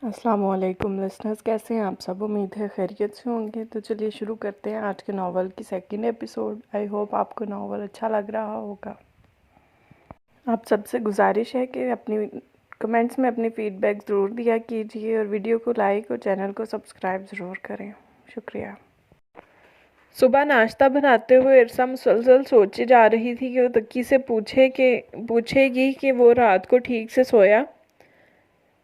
السلام علیکم لسنرز، کیسے ہیں آپ سب؟ امید ہے خیریت سے ہوں گے۔ تو چلیے شروع کرتے ہیں آج کے ناول کی سیکنڈ ایپیسوڈ۔ آئی ہوپ آپ کو ناول اچھا لگ رہا ہوگا۔ آپ سب سے گزارش ہے کہ اپنی کمنٹس میں اپنی فیڈ بیک ضرور دیا کیجیے اور ویڈیو کو لائک اور چینل کو سبسکرائب ضرور کریں۔ شکریہ۔ صبح ناشتہ بناتے ہوئے ارسا مسلسل سوچے جا رہی تھی کہ وہ تکی سے پوچھے گی کہ وہ رات کو ٹھیک سے سویا۔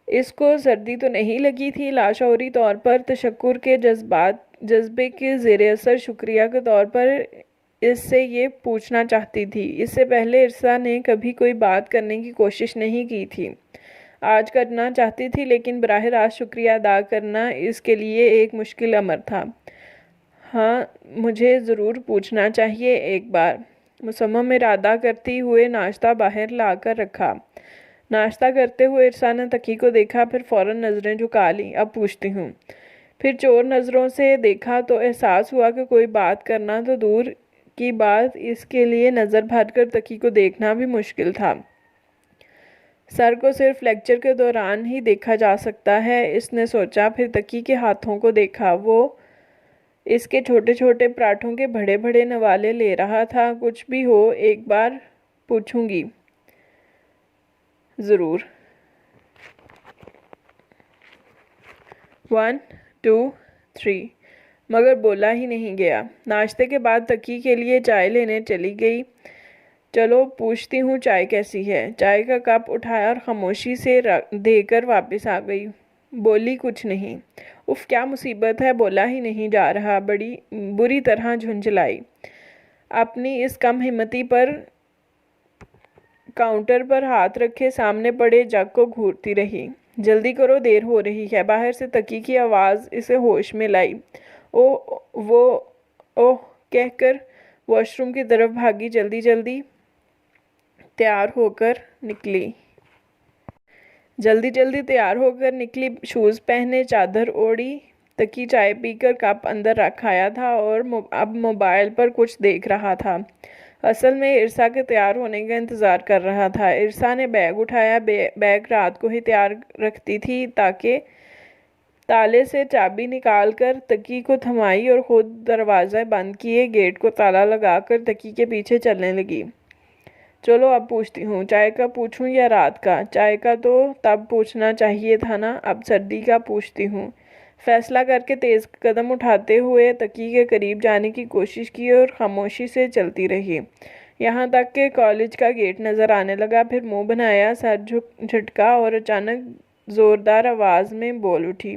اس کو سردی تو نہیں لگی تھی۔ لاشعوری طور پر تشکر کے جذبے کے زیر اثر شکریہ کے طور پر اس سے یہ پوچھنا چاہتی تھی۔ اس سے پہلے ارسا نے کبھی کوئی بات کرنے کی کوشش نہیں کی تھی۔ آج کرنا چاہتی تھی، لیکن براہ راست شکریہ ادا کرنا اس کے لیے ایک مشکل امر تھا۔ ہاں، مجھے ضرور پوچھنا چاہیے ایک بار، مصمم ارادہ کرتی ہوئے ناشتہ باہر لا کر رکھا۔ ناشتہ کرتے ہوئے ارسا نے تکی کو دیکھا، پھر فوراً نظریں جھکا لیں۔ اب پوچھتی ہوں۔ پھر چور نظروں سے دیکھا تو احساس ہوا کہ کوئی بات کرنا تو دور کی بات، اس کے لیے نظر بھر کر تکی کو دیکھنا بھی مشکل تھا۔ سر کو صرف لیکچر کے دوران ہی دیکھا جا سکتا ہے، اس نے سوچا۔ پھر تکی کے ہاتھوں کو دیکھا، وہ اس کے چھوٹے چھوٹے پراٹھوں کے بڑے بڑے نوالے لے رہا تھا۔ کچھ بھی ہو، ایک بار پوچھوں گی ضرور۔ 1 2 3 مگر بولا ہی نہیں گیا۔ ناشتے کے بعد تکی کے لیے چائے لینے چلی گئی۔ چلو پوچھتی ہوں چائے کیسی ہے۔ چائے کا کپ اٹھایا اور خاموشی سے دے کر واپس آ گئی۔ بولی کچھ نہیں۔ اف، کیا مصیبت ہے، بولا ہی نہیں جا رہا۔ بڑی بری طرح جھنجھلائی۔ اپنی اس کم ہمتی پر کاؤنٹر پر ہاتھ رکھے سامنے پڑے جگ کو گھورتی رہی۔ جلدی کرو، دیر ہو رہی ہے۔ باہر سے تکی کی آواز اسے ہوش میں لائی۔ اوہ کہہ کر واش روم کی طرف بھاگی۔ جلدی جلدی تیار ہو کر نکلی، شوز پہنے، چادر اوڑھی۔ تکی چائے پی کر کپ اندر رکھایا تھا اور اب موبائل پر کچھ دیکھ رہا تھا۔ اصل میں ارسا کے تیار ہونے کا انتظار کر رہا تھا۔ ارسا نے بیگ اٹھایا۔ بیگ رات کو ہی تیار رکھتی تھی، تاکہ تالے سے چابی نکال کر تکی کو تھمائی اور خود دروازہ بند کیے گیٹ کو تالا لگا کر تکی کے پیچھے چلنے لگی۔ چلو اب پوچھتی ہوں۔ چائے کا پوچھوں یا رات کا؟ چائے کا تو تب پوچھنا چاہیے تھا نا، اب سردی کا پوچھتی ہوں۔ فیصلہ کر کے تیز قدم اٹھاتے ہوئے تکی کے قریب جانے کی کوشش کی اور خاموشی سے چلتی رہی، یہاں تک کہ کالج کا گیٹ نظر آنے لگا۔ پھر منہ بنایا، سر جھٹکا اور اچانک زوردار آواز میں بول اٹھی،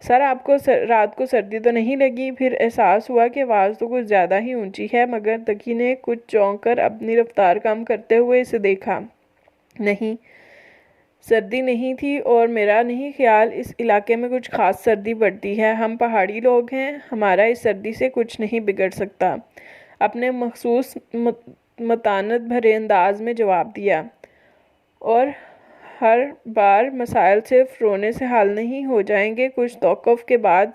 سر آپ کو رات کو سردی تو نہیں لگی؟ پھر احساس ہوا کہ آواز تو کچھ زیادہ ہی اونچی ہے، مگر تکی نے کچھ چونک کر اپنی رفتار کم کرتے ہوئے اسے دیکھا۔ نہیں، سردی نہیں تھی اور میرا نہیں خیال اس علاقے میں کچھ خاص سردی پڑتی ہے۔ ہم پہاڑی لوگ ہیں، ہمارا اس سردی سے کچھ نہیں بگڑ سکتا، اپنے مخصوص متانت بھرے انداز میں جواب دیا۔ اور ہر بار مسائل صرف رونے سے حل نہیں ہو جائیں گے۔ کچھ توقف کے بعد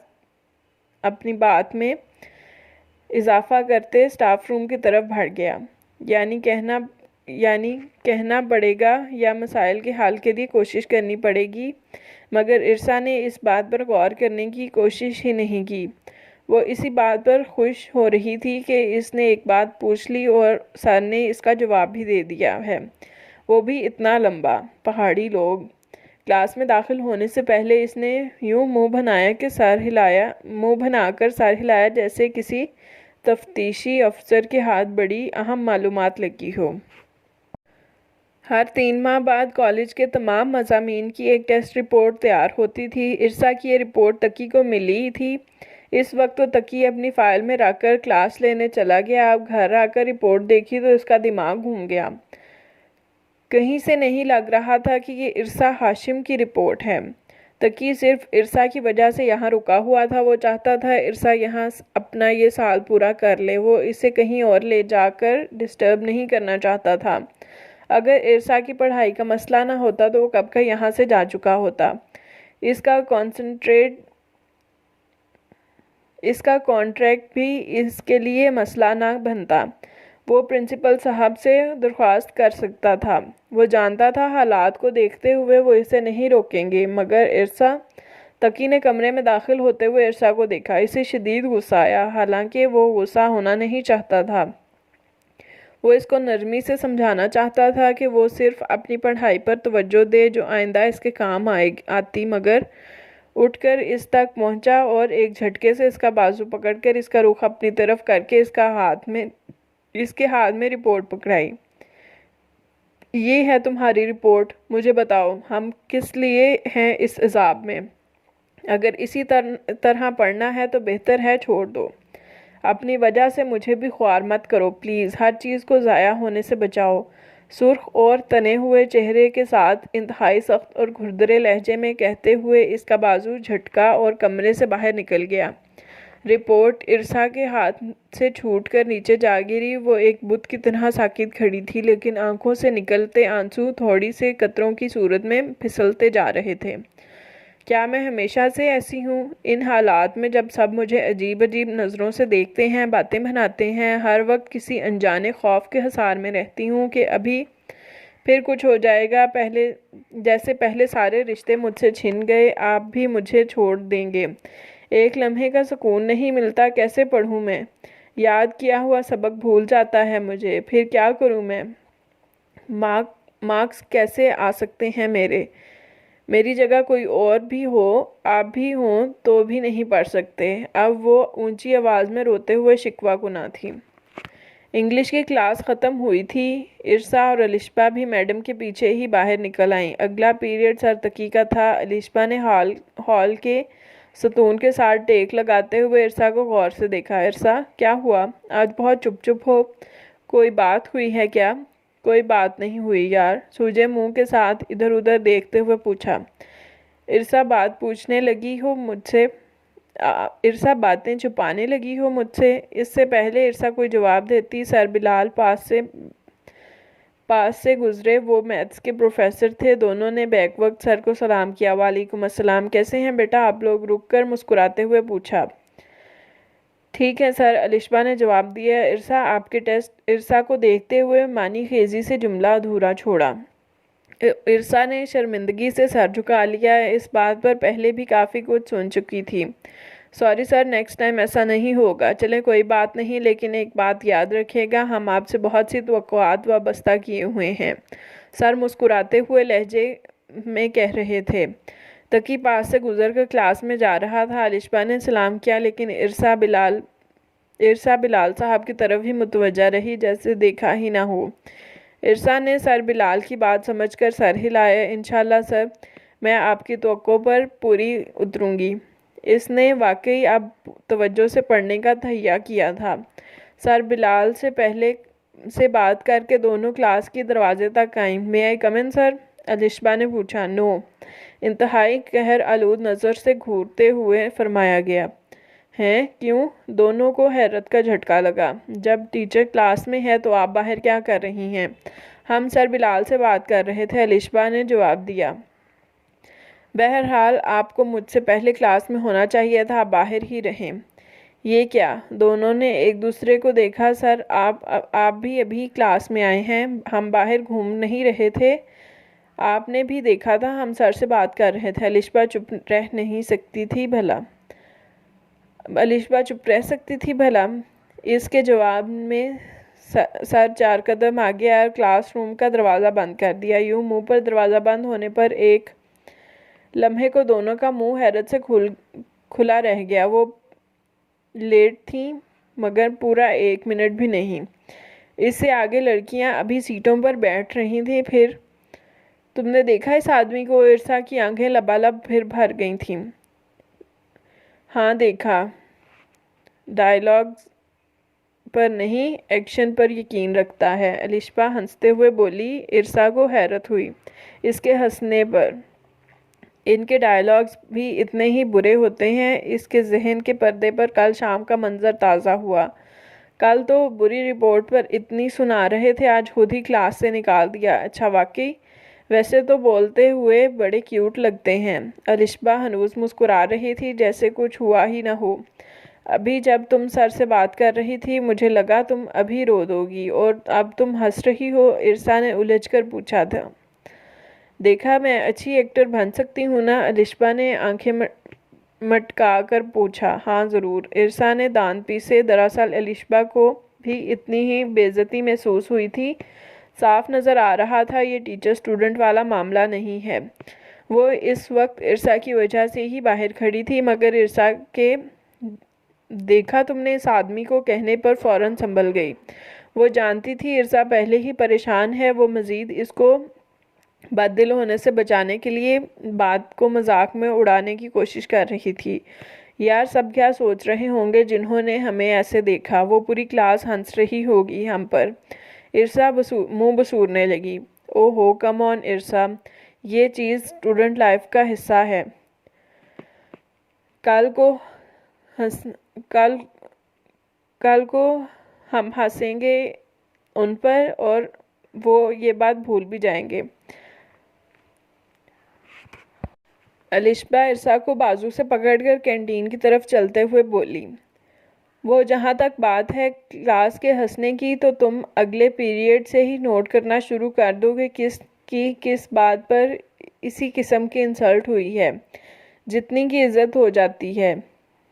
اپنی بات میں اضافہ کرتے اسٹاف روم کی طرف بڑھ گیا۔ یعنی کہنا پڑے گا یا مسائل کے حل کے لیے کوشش کرنی پڑے گی؟ مگر ارسا نے اس بات پر غور کرنے کی کوشش ہی نہیں کی۔ وہ اسی بات پر خوش ہو رہی تھی کہ اس نے ایک بات پوچھ لی اور سر نے اس کا جواب بھی دے دیا ہے، وہ بھی اتنا لمبا۔ پہاڑی لوگ۔ کلاس میں داخل ہونے سے پہلے اس نے یوں منہ بنا کر سر ہلایا جیسے کسی تفتیشی افسر کے ہاتھ بڑی اہم معلومات لگی ہو۔ ہر 3 ماہ بعد کالج کے تمام مضامین کی ایک ٹیسٹ رپورٹ تیار ہوتی تھی۔ ارسا کی یہ رپورٹ تکی کو ملی تھی۔ اس وقت تو تکی اپنی فائل میں رکھ کر کلاس لینے چلا گیا۔ اب گھر آ کر رپورٹ دیکھی تو اس کا دماغ گھوم گیا۔ کہیں سے نہیں لگ رہا تھا کہ یہ ارسا ہاشم کی رپورٹ ہے۔ تکی صرف ارسا کی وجہ سے یہاں رکا ہوا تھا۔ وہ چاہتا تھا ارسا یہاں اپنا یہ سال پورا کر لے۔ وہ اسے کہیں اور لے جا کر ڈسٹرب نہیں کرنا چاہتا تھا۔ اگر ارسا کی پڑھائی کا مسئلہ نہ ہوتا تو وہ کب کا یہاں سے جا چکا ہوتا۔ اس کا کانٹریکٹ بھی اس کے لیے مسئلہ نہ بنتا۔ وہ پرنسپل صاحب سے درخواست کر سکتا تھا۔ وہ جانتا تھا حالات کو دیکھتے ہوئے وہ اسے نہیں روکیں گے، مگر ارسا تقی نے کمرے میں داخل ہوتے ہوئے ارسا کو دیکھا۔ اسے شدید غصہ آیا، حالانکہ وہ غصہ ہونا نہیں چاہتا تھا۔ وہ اس کو نرمی سے سمجھانا چاہتا تھا کہ وہ صرف اپنی پڑھائی پر توجہ دے جو آئندہ اس کے کام آتی، مگر اٹھ کر اس تک پہنچا اور ایک جھٹکے سے اس کا بازو پکڑ کر اس کا رخ اپنی طرف کر کے اس کے ہاتھ میں رپورٹ پکڑائی۔ یہ ہے تمہاری رپورٹ، مجھے بتاؤ ہم کس لیے ہیں اس عذاب میں؟ اگر اسی طرح پڑھنا ہے تو بہتر ہے چھوڑ دو۔ اپنی وجہ سے مجھے بھی خوار مت کرو پلیز، ہر چیز کو ضائع ہونے سے بچاؤ۔ سرخ اور تنے ہوئے چہرے کے ساتھ انتہائی سخت اور گھردرے لہجے میں کہتے ہوئے اس کا بازو جھٹکا اور کمرے سے باہر نکل گیا۔ رپورٹ ارسا کے ہاتھ سے چھوٹ کر نیچے جا گری۔ وہ ایک بت کی طرح ساکت کھڑی تھی، لیکن آنکھوں سے نکلتے آنسو تھوڑی سے قطروں کی صورت میں پھسلتے جا رہے تھے۔ کیا میں ہمیشہ سے ایسی ہوں؟ ان حالات میں جب سب مجھے عجیب عجیب نظروں سے دیکھتے ہیں، باتیں بناتے ہیں، ہر وقت کسی انجانے خوف کے حصار میں رہتی ہوں کہ ابھی پھر کچھ ہو جائے گا، جیسے پہلے سارے رشتے مجھ سے چھن گئے، آپ بھی مجھے چھوڑ دیں گے، ایک لمحے کا سکون نہیں ملتا، کیسے پڑھوں میں؟ یاد کیا ہوا سبق بھول جاتا ہے مجھے، پھر کیا کروں میں؟ مارکس کیسے آ سکتے ہیں میری جگہ کوئی اور بھی ہو، آپ بھی ہوں تو بھی نہیں پڑھ سکتے۔ اب وہ اونچی آواز میں روتے ہوئے شکوہ کناں تھی۔ انگلش کی کلاس ختم ہوئی تھی۔ ارسا اور الشبا بھی میڈم کے پیچھے ہی باہر نکل آئیں۔ اگلا پیریڈ سر تقی کا تھا۔ الشبا نے ہال کے ستون کے ساتھ ٹیک لگاتے ہوئے ارسا کو غور سے دیکھا۔ ارسا، کیا ہوا؟ آج بہت چپ ہو، کوئی بات ہوئی ہے کیا؟ کوئی بات نہیں ہوئی یار، سوجے منہ کے ساتھ ادھر ادھر دیکھتے ہوئے پوچھا۔ ارسا بات پوچھنے لگی ہو مجھ سے؟ ارسا باتیں چھپانے لگی ہو مجھ سے؟ اس سے پہلے ارسا کوئی جواب دیتی، سر بلال پاس سے گزرے۔ وہ میتھس کے پروفیسر تھے۔ دونوں نے بیک وقت سر کو سلام کیا۔ وعلیکم السلام، کیسے ہیں بیٹا آپ لوگ؟ رک کر مسکراتے ہوئے پوچھا۔ ٹھیک ہے سر، الشبا نے جواب دیا۔ ارسا آپ کے ٹیسٹ؟ ارسا کو دیکھتے ہوئے معنی خیزی سے جملہ ادھورا چھوڑا۔ ارسا نے شرمندگی سے سر جھکا لیا، اس بات پر پہلے بھی کافی کچھ سن چکی تھی۔ سوری سر، نیکسٹ ٹائم ایسا نہیں ہوگا۔ چلیں کوئی بات نہیں، لیکن ایک بات یاد رکھیے گا، ہم آپ سے بہت سی توقعات وابستہ کیے ہوئے ہیں، سر مسکراتے ہوئے لہجے میں کہہ رہے تھے۔ تقی پاس سے گزر کر کلاس میں جا رہا تھا۔ الشبا نے سلام کیا، لیکن ارسا بلال صاحب کی طرف ہی متوجہ رہی، جیسے دیکھا ہی نہ ہو۔ ارسا نے سر بلال کی بات سمجھ کر سر ہلایا۔ انشاءاللہ سر، میں آپ کی توقع پر پوری اتروں گی۔ اس نے واقعی اب توجہ سے پڑھنے کا تہیہ کیا تھا۔ سر بلال سے بات کر کے دونوں کلاس کی دروازے تک آئیں۔ میں آئی کم ان سر؟ الشبا نے پوچھا۔ نو، انتہائی قہر آلود نظر سے گھورتے ہوئے فرمایا گیا۔ ہیں؟ کیوں؟ دونوں کو حیرت کا جھٹکا لگا۔ جب ٹیچر کلاس میں ہے تو آپ باہر کیا کر رہی ہیں؟ ہم سر بلال سے بات کر رہے تھے، الشبا نے جواب دیا۔ بہرحال آپ کو مجھ سے پہلے کلاس میں ہونا چاہیے تھا، آپ باہر ہی رہیں۔ یہ کیا؟ دونوں نے ایک دوسرے کو دیکھا۔ سر آپ بھی ابھی کلاس میں آئے ہیں، ہم باہر گھوم نہیں رہے تھے؟ آپ نے بھی دیکھا تھا ہم سر سے بات کر رہے تھے۔ الشبا چپ رہ سکتی تھی بھلا؟ اس کے جواب میں سر 4 قدم آگے آیا اور کلاس روم کا دروازہ بند کر دیا۔ یوں منہ پر دروازہ بند ہونے پر ایک لمحے کو دونوں کا منہ حیرت سے کھلا رہ گیا۔ وہ لیٹ تھیں، مگر پورا 1 منٹ بھی نہیں۔ اس سے آگے لڑکیاں ابھی سیٹوں پر بیٹھ رہی تھیں۔ پھر تم نے دیکھا اس آدمی کو؟ ارسا کی آنکھیں لبالب پھر بھر گئی تھیں۔ ہاں دیکھا۔ ڈائیلاگز پر نہیں، ایکشن پر یقین رکھتا ہے، الشبا ہنستے ہوئے بولی۔ ارسا کو حیرت ہوئی اس کے ہنسنے پر۔ ان کے ڈائیلاگز بھی اتنے ہی برے ہوتے ہیں؟ اس کے ذہن کے پردے پر کل شام کا منظر تازہ ہوا۔ کل تو بری رپورٹ پر اتنی سنا رہے تھے، آج خود ہی کلاس سے نکال دیا۔ اچھا واقعی؟ ویسے تو بولتے ہوئے بڑے کیوٹ لگتے ہیں۔ الشبا ہنوز مسکرا رہی تھی جیسے کچھ ہوا ہی نہ ہو۔ ابھی جب تم سر سے بات کر رہی تھی مجھے لگا تم ابھی رو دو گی، اور اب تم ہنس رہی ہو؟ ارسا نے الجھ کر پوچھا تھا۔ دیکھا میں اچھی ایکٹر بن سکتی ہوں نا؟ الشبا نے آنکھیں مٹکا کر پوچھا۔ ہاں ضرور، ارسا نے دانت پیسے۔ دراصل الشبا کو بھی اتنی ہی بے عزتی محسوس ہوئی تھی۔ صاف نظر آ رہا تھا یہ ٹیچر اسٹوڈنٹ والا معاملہ نہیں ہے۔ وہ اس وقت ارسا کی وجہ سے ہی باہر کھڑی تھی، مگر ارسا کے دیکھا تم نے اس آدمی کو کہنے پر فوراً سنبھل گئی۔ وہ جانتی تھی ارسا پہلے ہی پریشان ہے۔ وہ مزید اس کو بد دل ہونے سے بچانے کے لیے بات کو مذاق میں اڑانے کی کوشش کر رہی تھی۔ یار سب کیا سوچ رہے ہوں گے جنہوں نے ہمیں ایسے دیکھا؟ وہ پوری کلاس ہنس رہی ہوگی ہم پر۔ ارسا منہ بسورنے لگی۔ او ہو کم آن ارسا، یہ چیز اسٹوڈنٹ لائف کا حصہ ہے۔ کل کو ہم ہنسیں گے ان پر اور وہ یہ بات بھول بھی جائیں گے۔ الشبا ارسا کو بازو سے پکڑ کر کینٹین کی طرف چلتے ہوئے بولی۔ وہ جہاں تک بات ہے کلاس کے ہنسنے کی، تو تم اگلے پیریڈ سے ہی نوٹ کرنا شروع کر دو کہ کس بات پر اسی قسم کی انسلٹ ہوئی ہے۔ جتنی کی عزت ہو جاتی ہے،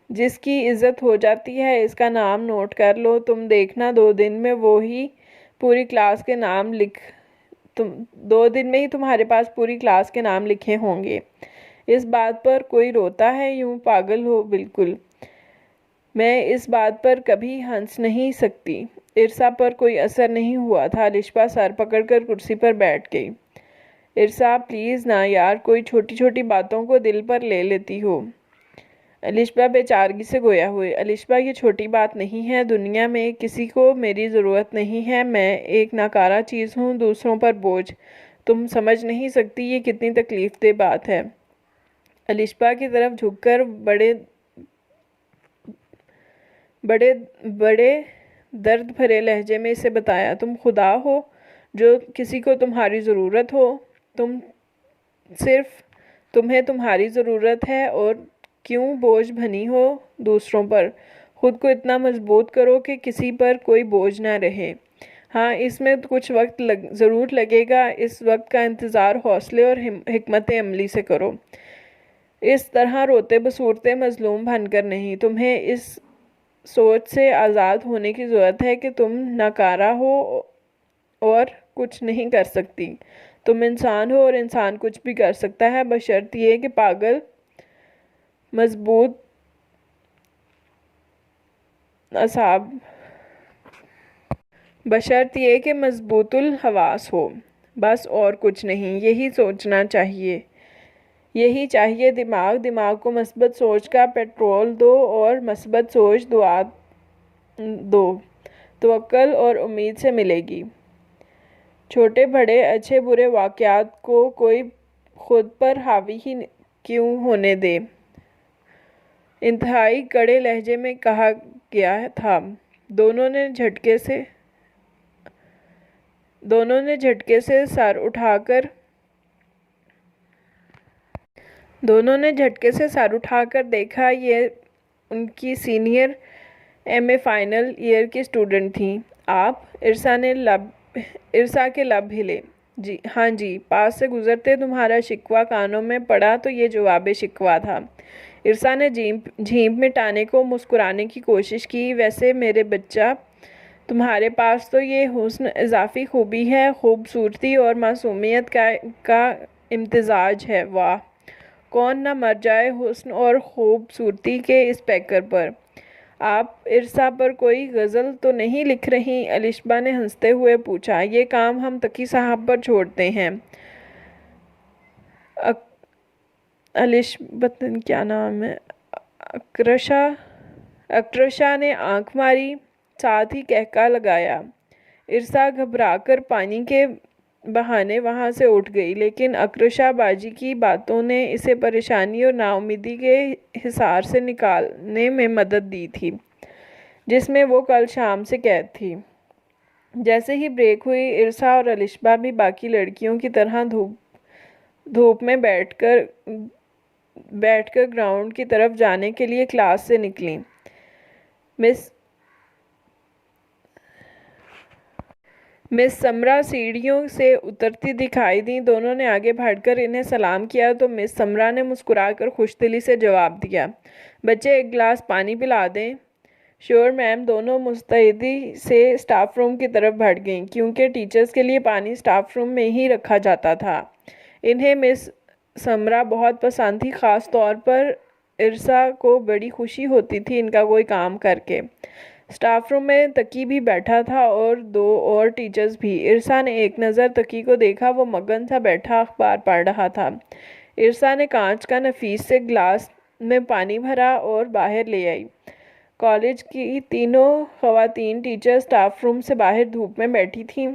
جس کی عزت ہو جاتی ہے، اس کا نام نوٹ کر لو۔ تم دیکھنا 2 دن میں وہی پوری کلاس کے نام 2 دن میں ہی تمہارے پاس پوری کلاس کے نام لکھے ہوں گے۔ اس بات پر کوئی روتا ہے؟ یوں پاگل ہو بالکل۔ میں اس بات پر کبھی ہنس نہیں سکتی۔ ارسا پر کوئی اثر نہیں ہوا تھا۔ الشبا سر پکڑ کر کرسی پر بیٹھ گئی۔ ارسا پلیز نا یار، کوئی چھوٹی چھوٹی باتوں کو دل پر لے لیتی ہو۔ الشبا بے چارگی سے گویا ہوئی۔ الشبا یہ چھوٹی بات نہیں ہے، دنیا میں کسی کو میری ضرورت نہیں ہے، میں ایک ناکارہ چیز ہوں، دوسروں پر بوجھ۔ تم سمجھ نہیں سکتی یہ کتنی تکلیف دہ بات ہے۔ الشبا کی طرف جھک کر بڑے درد بھرے لہجے میں اسے بتایا۔ تم خدا ہو جو کسی کو تمہاری ضرورت ہو؟ تمہیں تمہاری ضرورت ہے اور کیوں بوجھ بنی ہو دوسروں پر؟ خود کو اتنا مضبوط کرو کہ کسی پر کوئی بوجھ نہ رہے۔ ہاں اس میں کچھ وقت ضرور لگے گا، اس وقت کا انتظار حوصلے اور حکمت عملی سے کرو۔ اس طرح روتے بسورتے مظلوم بن کر نہیں۔ تمہیں اس سوچ سے آزاد ہونے کی ضرورت ہے کہ تم ناکارہ ہو اور کچھ نہیں کر سکتی۔ تم انسان ہو اور انسان کچھ بھی کر سکتا ہے، بشرط یہ کہ مضبوط الحواس ہو، بس اور کچھ نہیں۔ یہی سوچنا چاہیے، یہی چاہیے۔ دماغ کو مثبت سوچ کا پیٹرول دو اور مثبت سوچ دو، توکل اور امید سے ملے گی۔ چھوٹے بڑے اچھے برے واقعات کو کوئی خود پر حاوی ہی کیوں ہونے دے۔ انتہائی کڑے لہجے میں کہا گیا تھا۔ دونوں نے جھٹکے سے سر اٹھا کر دیکھا۔ یہ ان کی senior M A final year کی اسٹوڈنٹ تھیں۔ آپ؟ ارسا کے لب ہلے۔ ہاں جی، پاس سے گزرتے تمہارا شکوہ کانوں میں پڑا تو یہ جواب شکوہ تھا۔ ارسا نے جھیپ مٹانے کو مسکرانے کی کوشش کی۔ ویسے میرے بچہ، تمہارے پاس تو یہ حسن اضافی خوبی ہے، خوبصورتی اور معصومیت کا امتزاج ہے۔ واہ، کون نہ مر جائے حسن اور خوبصورتی کے اس پیکر پر۔ آپ ارسا پر کوئی غزل تو نہیں لکھ رہی؟ الشبا نے ہنستے ہوئے پوچھا۔ یہ کام ہم تقی صاحب پر چھوڑتے ہیں۔ اکرشا نے آنکھ ماری، ساتھ ہی قہقہہ لگایا۔ ارسا گھبرا کر پانی کے بہانے وہاں سے اٹھ گئی، لیکن اکرشا باجی کی باتوں نے اسے پریشانی اور ناامیدی کے حصار سے نکالنے میں مدد دی تھی، جس میں وہ کل شام سے قید تھی۔ جیسے ہی بریک ہوئی، ارسا اور الشبا بھی باقی لڑکیوں کی طرح دھوپ میں بیٹھ کر گراؤنڈ کی طرف جانے کے لیے کلاس سے نکلیں۔ مس سمرا سیڑھیوں سے اترتی دکھائی دیں۔ دونوں نے آگے بڑھ کر انہیں سلام کیا تو مس سمرا نے مسکرا کر خوش دلی سے جواب دیا، بچے ایک گلاس پانی پلا دیں؟ شور میم۔ دونوں مستعدی سے اسٹاف روم کی طرف بڑھ گئیں کیونکہ ٹیچرز کے لیے پانی اسٹاف روم میں ہی رکھا جاتا تھا۔ انہیں مس سمرا بہت پسند تھی، خاص طور پر ارسا کو بڑی خوشی ہوتی تھی ان کا کوئی کام کر کے۔ اسٹاف روم میں تقی بھی بیٹھا تھا اور 2 اور ٹیچرز بھی۔ ارسا نے ایک نظر تقی کو دیکھا، وہ مگن سا بیٹھا اخبار پڑھ رہا تھا۔ ارسا نے کانچ کا نفیس سے گلاس میں پانی بھرا اور باہر لے آئی۔ کالج کی تینوں خواتین ٹیچر اسٹاف روم سے باہر دھوپ میں بیٹھی تھیں۔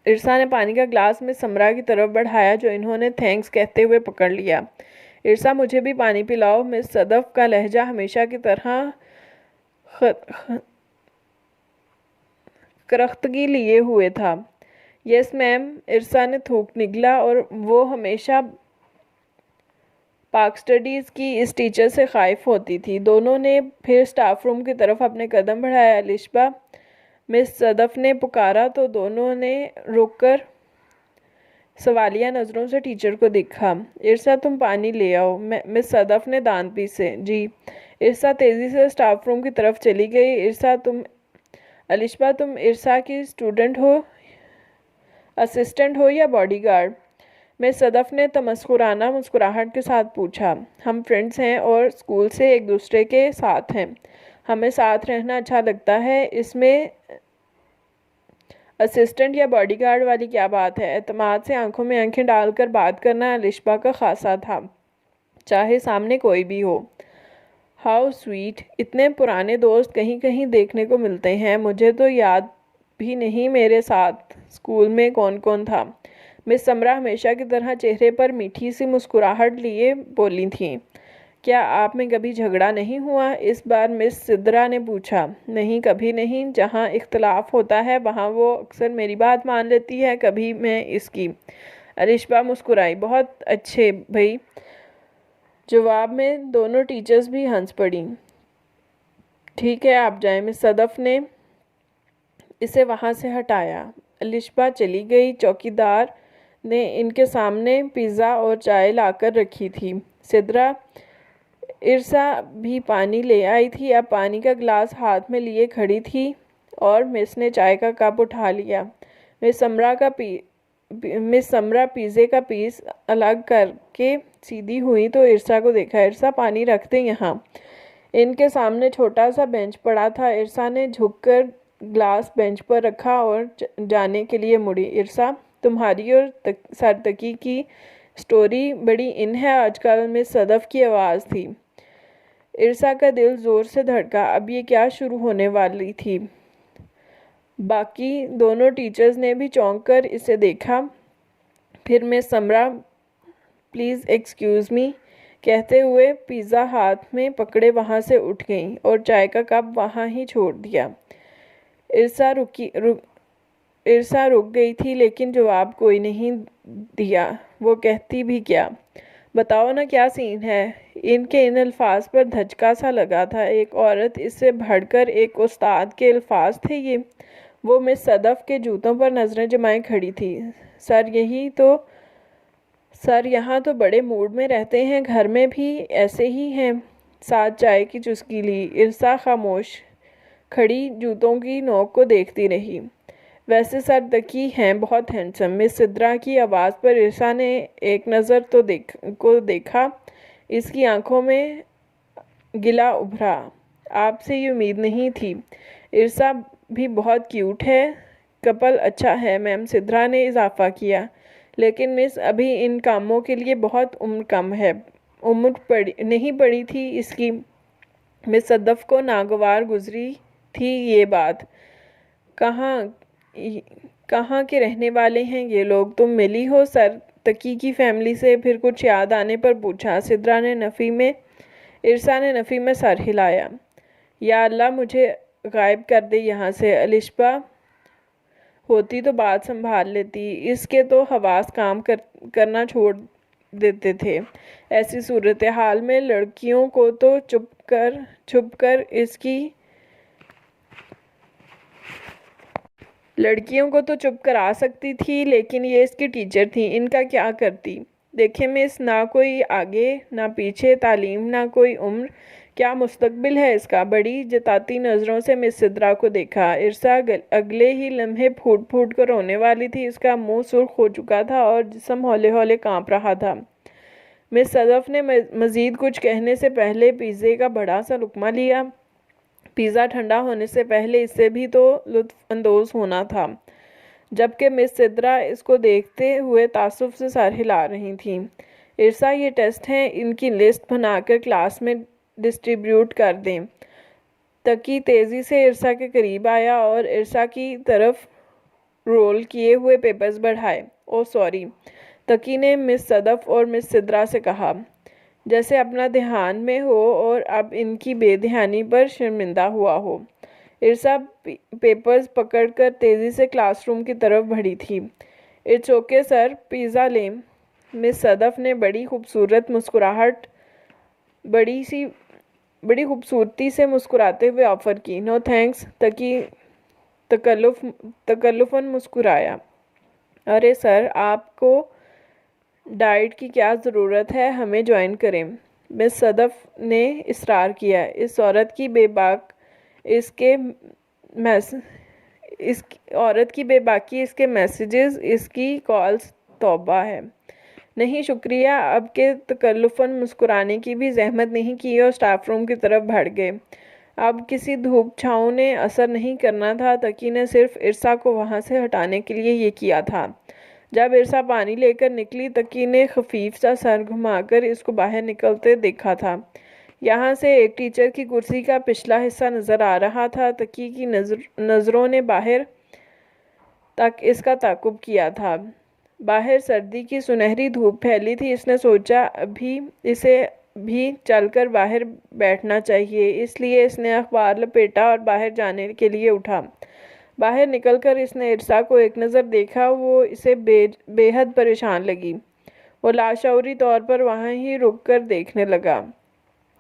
ارسا نے پانی کا گلاس مس سمرا کی طرف بڑھایا جو انہوں نے تھینکس کہتے ہوئے پکڑ لیا۔ ارسا مجھے بھی پانی پلاؤ۔ مس صدف کا لہجہ ہمیشہ کی طرح کرختگی لیے ہوئے تھا۔ یس میم۔ ارسا نے تھوک نگلا اور وہ ہمیشہ پاک سٹڈیز کی اس ٹیچر سے خائف ہوتی تھی۔ دونوں نے پھر اسٹاف روم کی طرف اپنے قدم بڑھائے۔ الشبہ، مس صدف نے پکارا تو دونوں نے رک کر سوالیہ نظروں سے ٹیچر کو دیکھا۔ ارسا تم پانی لے آؤ۔ مس صدف نے دانتپی سے۔ جی۔ ارسا تیزی سے اسٹاف روم کی طرف چلی گئی۔ الشبہ تم ارسا کی اسسٹنٹ ہو یا باڈی گارڈ؟ مس صدف نے تمسخرانہ مسکراہٹ کے ساتھ پوچھا۔ ہم فرینڈز ہیں اور اسکول سے ایک دوسرے کے ساتھ ہیں، ہمیں ساتھ رہنا اچھا لگتا ہے، اس میں اسسٹنٹ یا باڈی گارڈ والی کیا بات ہے؟ اعتماد سے آنکھوں میں آنکھیں ڈال کر بات کرنا الشبہ کا خاصہ تھا، چاہے سامنے کوئی بھی ہو۔ ہاؤ سویٹ، اتنے پرانے دوست کہیں کہیں دیکھنے کو ملتے ہیں، مجھے تو یاد بھی نہیں میرے ساتھ اسکول میں کون کون تھا۔ مس سمرا ہمیشہ کی طرح چہرے پر میٹھی سی مسکراہٹ لیے بولی تھیں۔ کیا آپ میں کبھی جھگڑا نہیں ہوا؟ اس بار مس سدرا نے پوچھا۔ نہیں، کبھی نہیں، جہاں اختلاف ہوتا ہے وہاں وہ اکثر میری بات مان لیتی ہے، کبھی میں اس کی۔ الشبہ مسکرائی۔ بہت اچھے بھئی۔ جواب میں دونوں ٹیچرز بھی ہنس پڑیں۔ ٹھیک ہے آپ جائیں۔ مس صدف نے اسے وہاں سے ہٹایا۔ الشبہ چلی گئی۔ چوکیدار نے ان کے سامنے پیزا اور چائے لا کر رکھی تھی۔ سدرا ارسا بھی پانی لے آئی تھی، اب پانی کا گلاس ہاتھ میں لیے کھڑی تھی اور مس نے چائے کا کپ اٹھا لیا۔ مس سمرا پیزے کا پیس الگ کر کے سیدھی ہوئی تو ارسا کو دیکھا۔ ارسا پانی رکھ دیں یہاں۔ ان کے سامنے چھوٹا سا بینچ پڑا تھا۔ ارسا نے جھک کر گلاس بینچ پر رکھا اور جانے کے لیے مڑی۔ ارسا، تمہاری اور سر تقی کی سٹوری بڑی ان ہے آج کل، مس صدف کی آواز تھی۔ ارسا کا دل زور سے دھڑکا، اب یہ کیا شروع ہونے والی تھی؟ باقی دونوں ٹیچرز نے بھی چونک کر اسے دیکھا۔ پھر مس سمرا پلیز ایکسکیوز می کہتے ہوئے پیزا ہاتھ میں پکڑے وہاں سے اٹھ گئیں اور چائے کا کپ وہاں ہی چھوڑ دیا۔ ارسا رک گئی تھی لیکن جواب کوئی نہیں دیا۔ وہ کہتی بھی کیا؟ بتاؤ نا کیا سین ہے؟ ان کے ان الفاظ پر دھچکا سا لگا تھا۔ ایک عورت، اس سے بڑھ کر ایک استاد کے الفاظ تھے یہ؟ وہ مس صدف کے جوتوں پر نظریں جمائے کھڑی تھی۔ سر یہاں تو بڑے موڈ میں رہتے ہیں، گھر میں بھی ایسے ہی ہیں۔ ساتھ چائے کی چسکی لی۔ ارسا خاموش کھڑی جوتوں کی نوک کو دیکھتی رہی۔ ویسے سر تقی ہیں، بہت ہینڈسم۔ مس سدرا کی آواز پر ارسا نے ایک نظر کو دیکھا۔ اس کی آنکھوں میں گلہ ابھرا۔ آپ سے یہ امید نہیں تھی۔ ارسا بھی بہت کیوٹ ہے، کپل اچھا ہے، میم سدرا نے اضافہ کیا۔ لیکن مس ابھی ان کاموں کے لیے بہت عمر کم ہے، عمر نہیں پڑی تھی اس کی۔ مس صدف کو ناگوار گزری تھی یہ بات۔ کہاں کے رہنے والے ہیں یہ لوگ؟ تم ملی ہو سر تقی کی فیملی سے؟ پھر کچھ یاد آنے پر پوچھا۔ ارسا نے نفی میں سر ہلایا۔ یا اللہ مجھے غائب کر دے یہاں سے۔ الشبہ ہوتی تو بات سنبھال لیتی، اس کے تو حواس کام کرنا چھوڑ دیتے تھے۔ ایسی صورتحال میں لڑکیوں کو تو چھپ کر اس کی لڑکیوں کو تو چپ کرا سکتی تھی، لیکن یہ اس کی ٹیچر تھی، ان کا کیا کرتی؟ دیکھیں مس، نہ کوئی آگے نہ پیچھے، تعلیم نہ کوئی عمر، کیا مستقبل ہے اس کا؟ بڑی جتاتی نظروں سے مس سدرا کو دیکھا۔ ارسا اگلے ہی لمحے پھوٹ پھوٹ کر رونے والی تھی، اس کا منہ سرخ ہو چکا تھا اور جسم ہولے ہولے کانپ رہا تھا۔ مس صدف نے مزید کچھ کہنے سے پہلے پیزے کا بڑا سا لقمہ لیا۔ پیزا ٹھنڈا ہونے سے پہلے اس سے بھی تو لطف اندوز ہونا تھا، جبکہ مس سدرا اس کو دیکھتے ہوئے تعصب سے سر ہلا رہی تھیں۔ ارسا، یہ ٹیسٹ ہیں، ان کی لسٹ بنا کر کلاس میں ڈسٹریبیوٹ کر دیں۔ تقی تیزی سے ارسا کے قریب آیا اور ارسا کی طرف رول کیے ہوئے پیپرز بڑھائے۔ او سوری، تقی نے مس صدف اور مس سدرا سے کہا، جیسے اپنا دھیان میں ہو اور اب ان کی بے دھیانی پر شرمندہ ہوا ہو۔ ارسا پیپرز پکڑ کر تیزی سے کلاس روم کی طرف بڑھی تھی۔ اٹس اوکے سر، پیزا لیں؟ مس صدف نے بڑی خوبصورتی سے مسکراتے ہوئے آفر کی۔ نو تھینکس، تقی تکلفاً مسکرایا۔ ارے سر، آپ کو ڈائٹ کی کیا ضرورت ہے، ہمیں جوائن کریں؟ مس صدف نے اصرار کیا۔ اس عورت کی بے باکی، اس کے میسیجز، اس کی کالز، توبہ ہے۔ نہیں شکریہ، اب کے تکلفاً مسکرانے کی بھی زحمت نہیں کی اور اسٹاف روم کی طرف بڑھ گئے۔ اب کسی دھوپ چھاؤں نے اثر نہیں کرنا تھا، تقی نے صرف ارسا کو وہاں سے ہٹانے کے لیے یہ کیا تھا۔ جب ارسا پانی لے کر نکلی، تقی نے خفیف سا سر گھما کر اس کو باہر نکلتے دیکھا تھا۔ یہاں سے ایک ٹیچر کی کرسی کا پچھلا حصہ نظر آ رہا تھا۔ تقی کی نظروں نے باہر تک اس کا تعاقب کیا تھا۔ باہر سردی کی سنہری دھوپ پھیلی تھی۔ اس نے سوچا ابھی اسے بھی چل کر باہر بیٹھنا چاہیے، اس لیے اس نے اخبار لپیٹا اور باہر جانے کے لیے اٹھا۔ باہر نکل کر اس نے ارسا کو ایک نظر دیکھا، وہ اسے بے حد پریشان لگی۔ وہ لاشعوری طور پر وہاں ہی رک کر دیکھنے لگا۔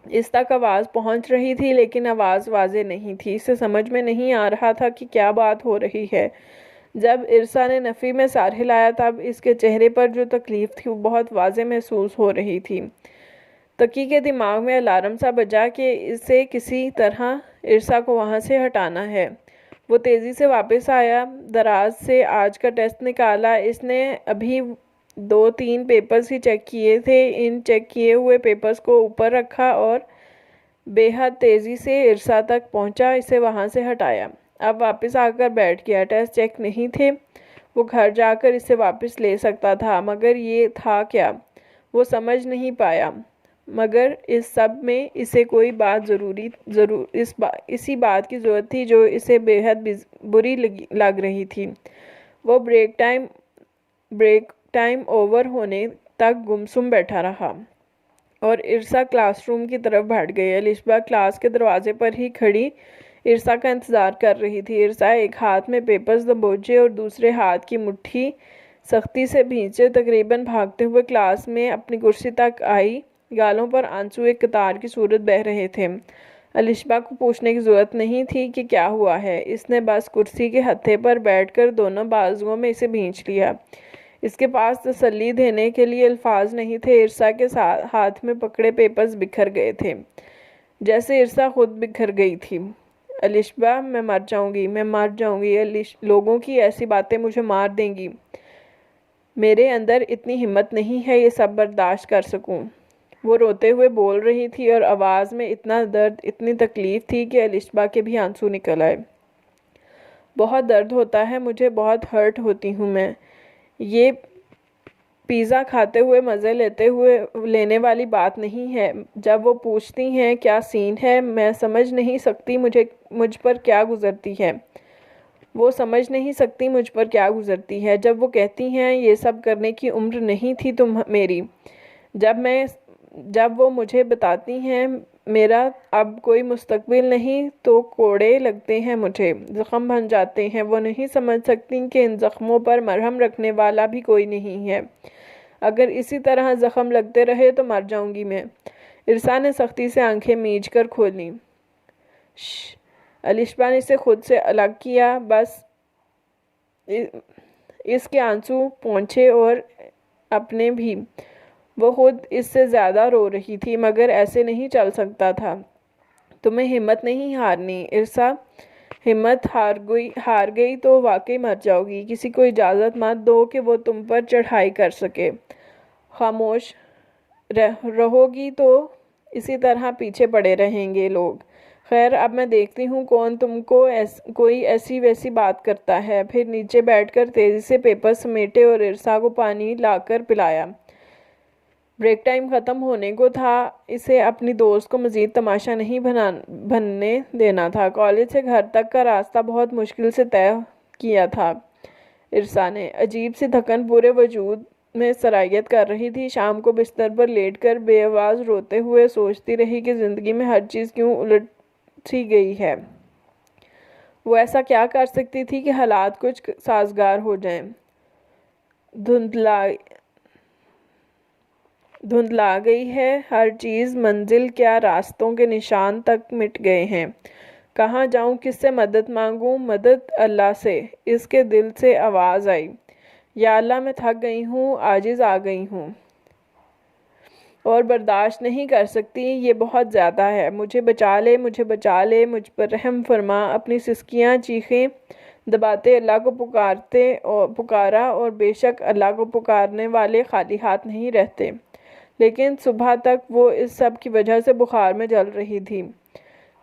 اس تک آواز پہنچ رہی تھی، لیکن آواز واضح نہیں تھی۔ اسے سمجھ میں نہیں آ رہا تھا کہ کیا بات ہو رہی ہے۔ جب ارسا نے نفی میں سر ہلایا، تب اس کے چہرے پر جو تکلیف تھی وہ بہت واضح محسوس ہو رہی تھی۔ تقی کے دماغ میں الارم سا بجا کہ اسے کسی طرح ارسا کو وہاں سے ہٹانا ہے۔ وہ تیزی سے واپس آیا، دراز سے آج کا ٹیسٹ نکالا۔ اس نے ابھی 2-3 پیپرز ہی چیک کیے تھے۔ ان چیک کیے ہوئے پیپرز کو اوپر رکھا اور بے حد تیزی سے ارسا تک پہنچا، اسے وہاں سے ہٹایا۔ اب واپس آ کر بیٹھ گیا۔ ٹیسٹ چیک نہیں تھے، وہ گھر جا کر اسے واپس لے سکتا تھا، مگر یہ تھا کیا؟ وہ سمجھ نہیں پایا۔ مگر اس سب میں اسے کوئی بات اسی بات کی ضرورت تھی جو اسے بے حد بری لگ رہی تھی۔ وہ بریک ٹائم اوور ہونے تک گمسم بیٹھا رہا اور ارسا کلاس روم کی طرف بڑھ گئی۔ الشبہ کلاس کے دروازے پر ہی کھڑی ارسا کا انتظار کر رہی تھی۔ ارسا ایک ہاتھ میں پیپرز دبوچے اور دوسرے ہاتھ کی مٹھی سختی سے بھینچے تقریباً بھاگتے ہوئے کلاس میں اپنی کرسی تک آئی۔ گالوں پر آنسو ایک قطار کی صورت بہہ رہے تھے۔ الشبہ کو پوچھنے کی ضرورت نہیں تھی کہ کیا ہوا ہے، اس نے بس کرسی کے ہتھے پر بیٹھ کر دونوں بازوؤں میں اسے بھینچ لیا۔ اس کے پاس تسلی دینے کے لیے الفاظ نہیں تھے۔ ارسا کے ہاتھ میں پکڑے پیپرز بکھر گئے تھے، جیسے ارسا خود بکھر گئی تھی۔ الشبہ، میں مر جاؤں گی، لوگوں کی ایسی باتیں مجھے مار دیں گی۔ میرے اندر اتنی ہمت نہیں ہے یہ سب برداشت کر سکوں۔ وہ روتے ہوئے بول رہی تھی اور آواز میں اتنا درد، اتنی تکلیف تھی کہ الشبہ کے بھی آنسو نکل آئے۔ بہت درد ہوتا ہے مجھے، بہت ہرٹ ہوتی ہوں میں۔ یہ پیزا کھاتے ہوئے مزے لینے والی بات نہیں ہے۔ جب وہ پوچھتی ہیں کیا سین ہے، میں سمجھ نہیں سکتی مجھ پر کیا گزرتی ہے۔ وہ سمجھ نہیں سکتی مجھ پر کیا گزرتی ہے۔ جب وہ کہتی ہیں یہ سب کرنے کی عمر نہیں تھی میری۔ جب وہ مجھے بتاتی ہیں میرا اب کوئی مستقبل نہیں، تو کوڑے لگتے ہیں مجھے، زخم بن جاتے ہیں۔ وہ نہیں سمجھ سکتی کہ ان زخموں پر مرہم رکھنے والا بھی کوئی نہیں ہے۔ اگر اسی طرح زخم لگتے رہے تو مر جاؤں گی میں۔ ارسا نے سختی سے آنکھیں میچ کر کھولیں۔ الشبہ نے اسے خود سے الگ کیا۔ بس اس کے آنسو پونچھے اور اپنے بھی۔ وہ خود اس سے زیادہ رو رہی تھی، مگر ایسے نہیں چل سکتا تھا۔ تمہیں ہمت نہیں ہارنی ارسا، ہمت ہار گئی تو واقعی مر جاؤ گی۔ کسی کو اجازت مت دو کہ وہ تم پر چڑھائی کر سکے۔ خاموش رہو گی تو اسی طرح پیچھے پڑے رہیں گے لوگ۔ خیر اب میں دیکھتی ہوں کون تم کو کوئی ایسی ویسی بات کرتا ہے۔ پھر نیچے بیٹھ کر تیزی سے پیپر سمیٹے اور ارسا کو پانی لا کر پلایا۔ بریک ٹائم ختم ہونے کو تھا، اسے اپنی دوست کو مزید تماشا نہیں بننے دینا تھا۔ کالج سے گھر تک کا راستہ بہت مشکل سے طے کیا تھا ارسا نے۔ عجیب سی تھکن پورے وجود میں سرایت کر رہی تھی۔ شام کو بستر پر لیٹ کر بے آواز روتے ہوئے سوچتی رہی کہ زندگی میں ہر چیز کیوں الٹ سی گئی ہے۔ وہ ایسا کیا کر سکتی تھی کہ حالات کچھ سازگار ہو جائیں۔ دھندلا گئی ہے ہر چیز، منزل کیا راستوں کے نشان تک مٹ گئے ہیں۔ کہاں جاؤں، کس سے مدد مانگوں؟ مدد اللہ سے۔ اس کے دل سے آواز آئی، یا اللہ میں تھک گئی ہوں، عاجز آ گئی ہوں اور برداشت نہیں کر سکتی، یہ بہت زیادہ ہے۔ مجھے بچا لے، مجھے بچا لے، مجھ پر رحم فرما۔ اپنی سسکیاں چیخیں دباتے اللہ کو پکارا، اور بے شک اللہ کو پکارنے والے خالی ہاتھ نہیں رہتے۔ لیکن صبح تک وہ اس سب کی وجہ سے بخار میں جل رہی تھی۔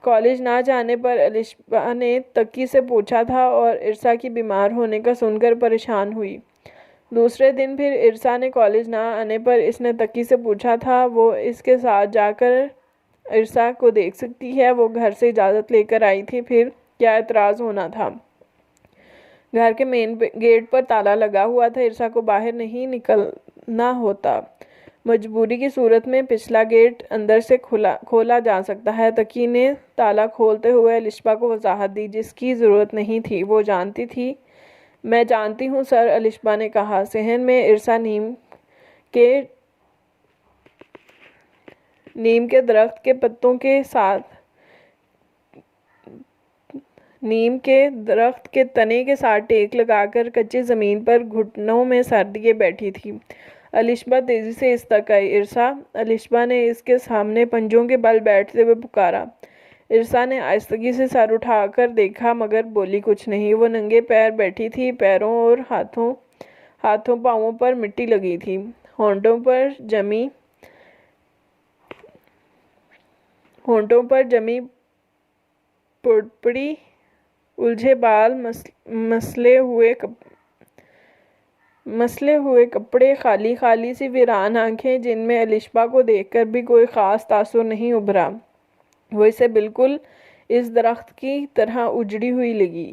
کالج نہ جانے پر الشبا نے تقی سے پوچھا تھا اور ارسا کی بیمار ہونے کا سن کر پریشان ہوئی۔ دوسرے دن پھر ارسا نے کالج نہ آنے پر اس نے تقی سے پوچھا تھا وہ اس کے ساتھ جا کر ارسا کو دیکھ سکتی ہے۔ وہ گھر سے اجازت لے کر آئی تھی، پھر کیا اعتراض ہونا تھا۔ گھر کے مین گیٹ پر تالا لگا ہوا تھا، ارسا کو باہر نہیں نکلنا ہوتا۔ مجبوری کی صورت میں پچھلا گیٹ اندر سے کھولا جا سکتا ہے۔ تقی نے تالا کھولتے ہوئے الشبا کو وضاحت دی، جس کی ضرورت نہیں تھی، وہ جانتی تھی۔ میں جانتی ہوں سر، الشبا نے کہا۔ صحن میں ارسا نیم کے درخت کے پتوں کے ساتھ نیم کے درخت کے تنے کے ساتھ ٹیک لگا کر کچی زمین پر گھٹنوں میں سر دیے بیٹھی تھی۔ الشبا تیزی سے اس تک آئی۔ ارسا، الشبا نے اس کے سامنے پنجوں کے بل بیٹھتے ہوئے پکارا۔ ارسا نے آہستگی سے سر اٹھا کر دیکھا مگر بولی کچھ نہیں۔ وہ ننگے پیر بیٹھی تھی، پیروں اور ہاتھوں پاؤں پر مٹی لگی تھی، ہونٹوں پر جمی پڑپڑی، الجھے بال، مسلے ہوئے کپڑے، خالی سی ویران آنکھیں جن میں الشبا کو دیکھ کر بھی کوئی خاص تاثر نہیں ابھرا۔ وہ اسے بالکل اس درخت کی طرح اجڑی ہوئی لگی۔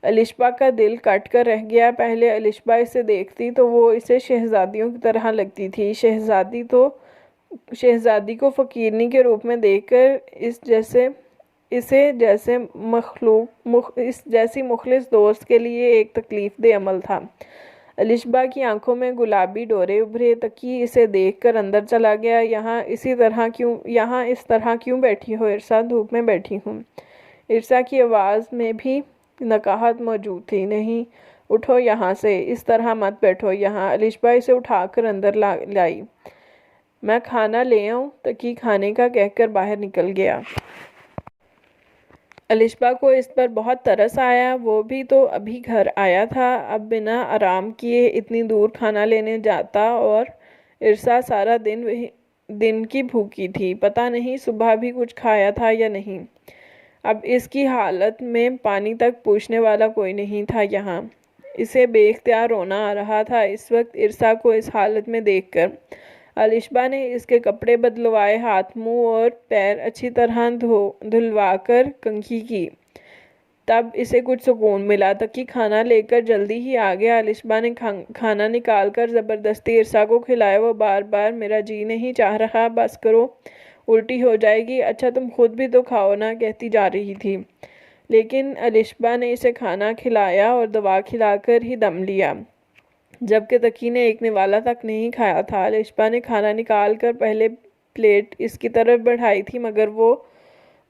الشبا کا دل کٹ کر رہ گیا۔ پہلے الشبا اسے دیکھتی تو وہ اسے شہزادیوں کی طرح لگتی تھی۔ شہزادی کو فقیرنی کے روپ میں دیکھ کر اسے جیسی مخلص دوست کے لیے ایک تکلیف دہ عمل تھا۔ الشبا کی آنکھوں میں گلابی ڈورے ابھرے۔ تقی اسے دیکھ کر اندر چلا گیا۔ یہاں اس طرح کیوں بیٹھی ہو ارسا؟ دھوپ میں بیٹھی ہوں۔ ارسا کی آواز میں بھی نکاہت موجود تھی۔ نہیں، اٹھو یہاں سے، اس طرح مت بیٹھو یہاں۔ الشبا اسے اٹھا کر اندر لائی۔ میں کھانا لے آؤں؟ تقی کھانے کا کہہ کر باہر نکل گیا۔ الشبا کو اس پر بہت ترس آیا۔ وہ بھی تو ابھی گھر آیا تھا، اب بنا آرام کیے اتنی دور کھانا لینے جاتا، اور ارسا سارا دن کی بھوکی تھی، پتہ نہیں صبح بھی کچھ کھایا تھا یا نہیں۔ اب اس کی حالت میں پانی تک پوچھنے والا کوئی نہیں تھا یہاں۔ اسے بے اختیار رونا آ رہا تھا۔ اس وقت ارسا کو اس حالت میں دیکھ کر الشبا نے اس کے کپڑے بدلوائے، ہاتھ، منہ اور پیر اچھی طرح دھلوا کر کنگھی کی۔ تب اسے کچھ سکون ملا۔ تقی کھانا لے کر جلدی ہی آ گیا۔ الشبا نے کھانا نکال کر زبردستی ارسا کو کھلایا۔ وہ بار بار میرا جی نہیں چاہ رہا، بس کرو، الٹی ہو جائے گی، اچھا تم خود بھی تو کھاؤ نا، کہتی جا رہی تھی۔ لیکن الشبا نے اسے کھانا کھلایا اور دوا کھلا کر ہی دم لیا، جبکہ تقی نے ایک نوالا تک نہیں کھایا تھا۔ الشبا نے کھانا نکال کر پہلے پلیٹ اس کی طرف بڑھائی تھی، مگر وہ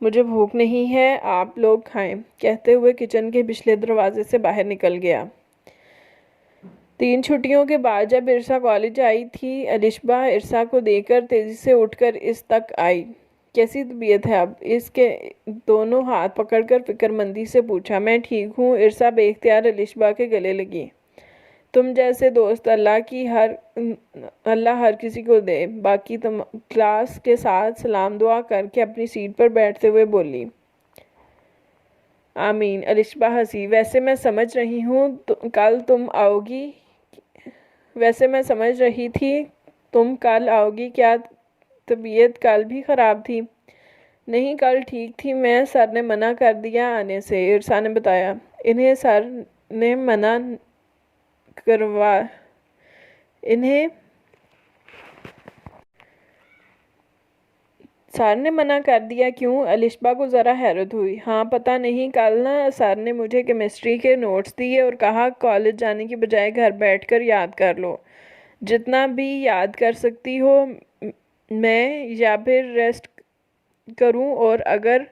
مجھے بھوک نہیں ہے، آپ لوگ کھائیں، کہتے ہوئے کچن کے پچھلے دروازے سے باہر نکل گیا۔ 3 چھٹیوں کے بعد جب عرصہ کالج آئی تھی، الشبہ عرصہ کو دیکھ کر تیزی سے اٹھ کر اس تک آئی۔ کیسی طبیعت ہے اب؟ اس کے دونوں ہاتھ پکڑ کر فکر مندی سے پوچھا۔ میں ٹھیک ہوں، عرصہ بے اختیار الشبہ کے گلے لگی۔ تم جیسے دوست اللہ ہر کسی کو دے۔ باقی کلاس کے ساتھ سلام دعا کر کے اپنی سیٹ پر بیٹھتے ہوئے بولی۔ آمین۔ الشبہ ہنسی۔ ویسے میں سمجھ رہی تھی تم کل آؤ گی۔ کیا طبیعت کل بھی خراب تھی؟ نہیں، کل ٹھیک تھی، میں سر نے منع کر دیا آنے سے، عرصہ نے بتایا۔ انہیں سر نے منع کر دیا؟ کیوں؟ الشبہ کو ذرا حیرت ہوئی۔ ہاں، پتہ نہیں، کل سر نے مجھے کیمسٹری کے نوٹس دیے اور کہا کالج جانے کی بجائے گھر بیٹھ کر یاد کر لو، جتنا بھی یاد کر سکتی ہو میں، یا پھر ریسٹ کروں، اور اگر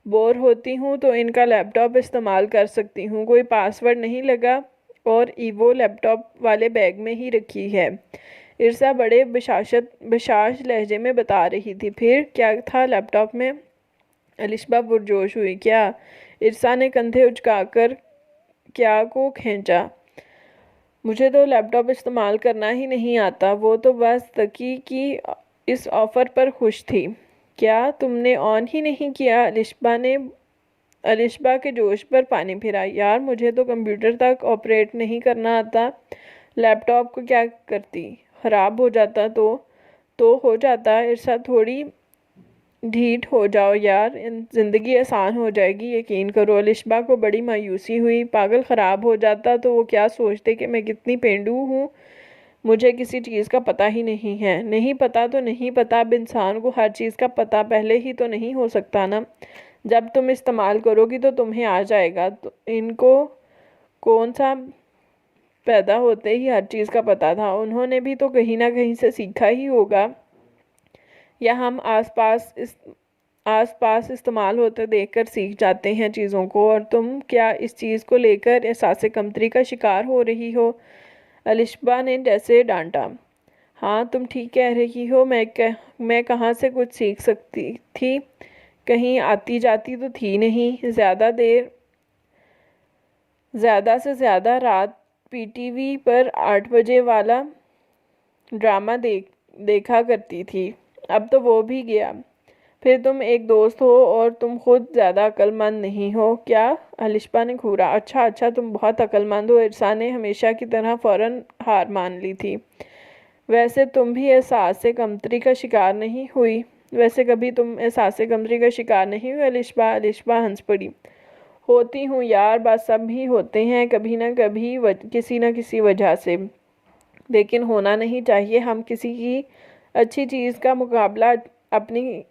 بور ہوتی ہوں تو ان کا لیپ ٹاپ استعمال کر سکتی ہوں۔ کوئی پاس ورڈ نہیں لگا اور ایوو لیپ ٹاپ والے بیگ میں ہی رکھی ہے، عرصہ بڑے بشاش لہجے میں بتا رہی تھی۔ پھر کیا تھا لیپ ٹاپ میں؟ الشبہ پرجوش ہوئی۔ کیا؟ عرصہ نے کندھے اچکا کر کیا کو کھینچا۔ مجھے تو لیپ ٹاپ استعمال کرنا ہی نہیں آتا، وہ تو بس تقی کی اس آفر پر خوش تھی۔ کیا تم نے آن ہی نہیں کیا؟ الشبہ کے جوش پر پانی پھرا۔ یار، مجھے تو کمپیوٹر تک آپریٹ نہیں کرنا آتا، لیپ ٹاپ کو کیا کرتی؟ خراب ہو جاتا تو ہو جاتا۔ عرصہ تھوڑی ڈھیٹ ہو جاؤ یار، زندگی آسان ہو جائے گی، یقین کرو۔ الشبہ کو بڑی مایوسی ہوئی۔ پاگل، خراب ہو جاتا تو وہ کیا سوچتے کہ میں کتنی پینڈو ہوں، مجھے کسی چیز کا پتہ ہی نہیں ہے۔ نہیں پتہ تو نہیں پتہ، اب انسان کو ہر چیز کا پتہ پہلے ہی تو نہیں ہو سکتا نا۔ جب تم استعمال کرو گی تو تمہیں آ جائے گا۔ ان کو کون سا پیدا ہوتے ہی ہر چیز کا پتہ تھا؟ انہوں نے بھی تو کہیں نہ کہیں سے سیکھا ہی ہوگا، یا ہم آس پاس استعمال ہوتے دیکھ کر سیکھ جاتے ہیں چیزوں کو۔ اور تم کیا اس چیز کو لے کر احساس کمتری کا شکار ہو رہی ہو؟ الشبہ نے جیسے ڈانٹا۔ ہاں، تم ٹھیک کہہ رہی ہو، میں کہاں سے کچھ سیکھ سکتی تھی؟ کہیں آتی جاتی تو تھی نہیں۔ زیادہ سے زیادہ رات پی ٹی وی پر 8 بجے والا ڈرامہ دیکھا کرتی تھی، اب تو وہ بھی گیا۔ پھر تم ایک دوست ہو اور تم خود زیادہ عقل مند نہیں ہو کیا؟ الشبہ نے گھورا۔ اچھا، تم بہت عقل مند ہو۔ عرصہ نے ہمیشہ کی طرح فوراً ہار مان لی تھی۔ ویسے تم بھی احساس کمتری کا شکار نہیں ہوئی؟ ویسے کبھی تم احساس کمتری کا شکار نہیں ہوئی الشبہ ہنس پڑی۔ ہوتی ہوں یار، بس سب ہی ہوتے ہیں کبھی نہ کبھی، کسی نہ کسی وجہ سے، لیکن ہونا نہیں چاہیے۔ ہم کسی کی اچھی چیز کا مقابلہ اپنی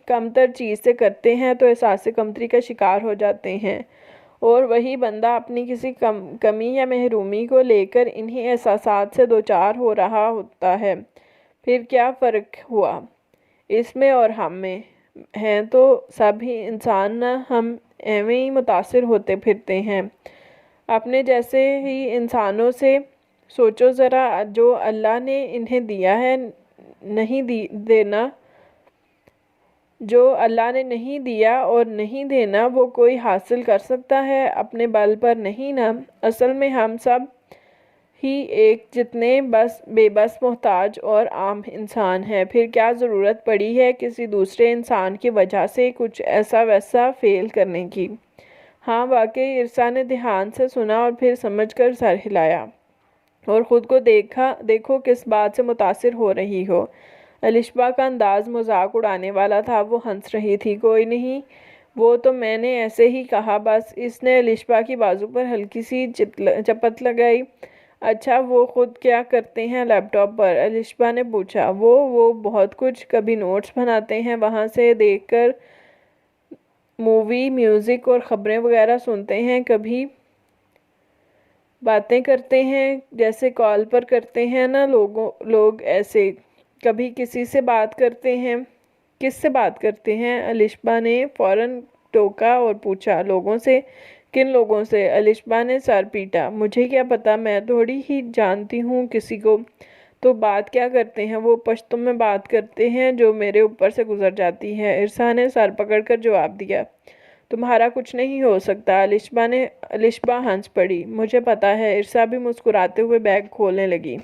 کمتر چیز سے کرتے ہیں تو احساس کمتری کا شکار ہو جاتے ہیں، اور وہی بندہ اپنی کسی کمی یا محرومی کو لے کر انہی احساسات سے دوچار ہو رہا ہوتا ہے۔ پھر کیا فرق ہوا اس میں اور ہم میں؟ ہیں تو سب ہی انسان نا، ہم ایویں ہی متاثر ہوتے پھرتے ہیں اپنے جیسے ہی انسانوں سے۔ سوچو ذرا، جو اللہ نے انہیں دیا ہے جو اللہ نے نہیں دیا اور نہیں دینا، وہ کوئی حاصل کر سکتا ہے اپنے بل پر؟ نہیں نا۔ اصل میں ہم سب ہی ایک جتنے بے بس محتاج اور عام انسان ہیں۔ پھر کیا ضرورت پڑی ہے کسی دوسرے انسان کی وجہ سے کچھ ایسا ویسا فیل کرنے کی؟ ہاں واقعی، عرصہ نے دھیان سے سنا اور پھر سمجھ کر سر ہلایا۔ اور خود کو دیکھو کس بات سے متاثر ہو رہی ہو۔ الشبہ کا انداز مذاق اڑانے والا تھا، وہ ہنس رہی تھی۔ کوئی نہیں، وہ تو میں نے ایسے ہی کہا بس۔ اس نے الشبہ کی بازو پر ہلکی سی چپت لگائی۔ اچھا، وہ خود کیا کرتے ہیں لیپ ٹاپ پر؟ الشبہ نے پوچھا۔ وہ بہت کچھ، کبھی نوٹس بناتے ہیں وہاں سے دیکھ کر، مووی، میوزک اور خبریں وغیرہ سنتے ہیں، کبھی باتیں کرتے ہیں جیسے کال پر کرتے ہیں نا لوگ ایسے، کبھی کسی سے بات کرتے ہیں۔ کس سے بات کرتے ہیں؟ الشبہ نے فوراً ٹوکا اور پوچھا۔ لوگوں سے۔ کن لوگوں سے؟ الشبا نے سر پیٹا۔ مجھے کیا پتا، میں تھوڑی ہی جانتی ہوں کسی کو۔ تو بات کیا کرتے ہیں؟ وہ پشتو میں بات کرتے ہیں جو میرے اوپر سے گزر جاتی ہے۔ عرصا نے سر پکڑ کر جواب دیا۔ تمہارا کچھ نہیں ہو سکتا۔ الشبا ہنس پڑی۔ مجھے پتا ہے۔ عرصا بھی مسکراتے ہوئے بیگ کھولنے لگی۔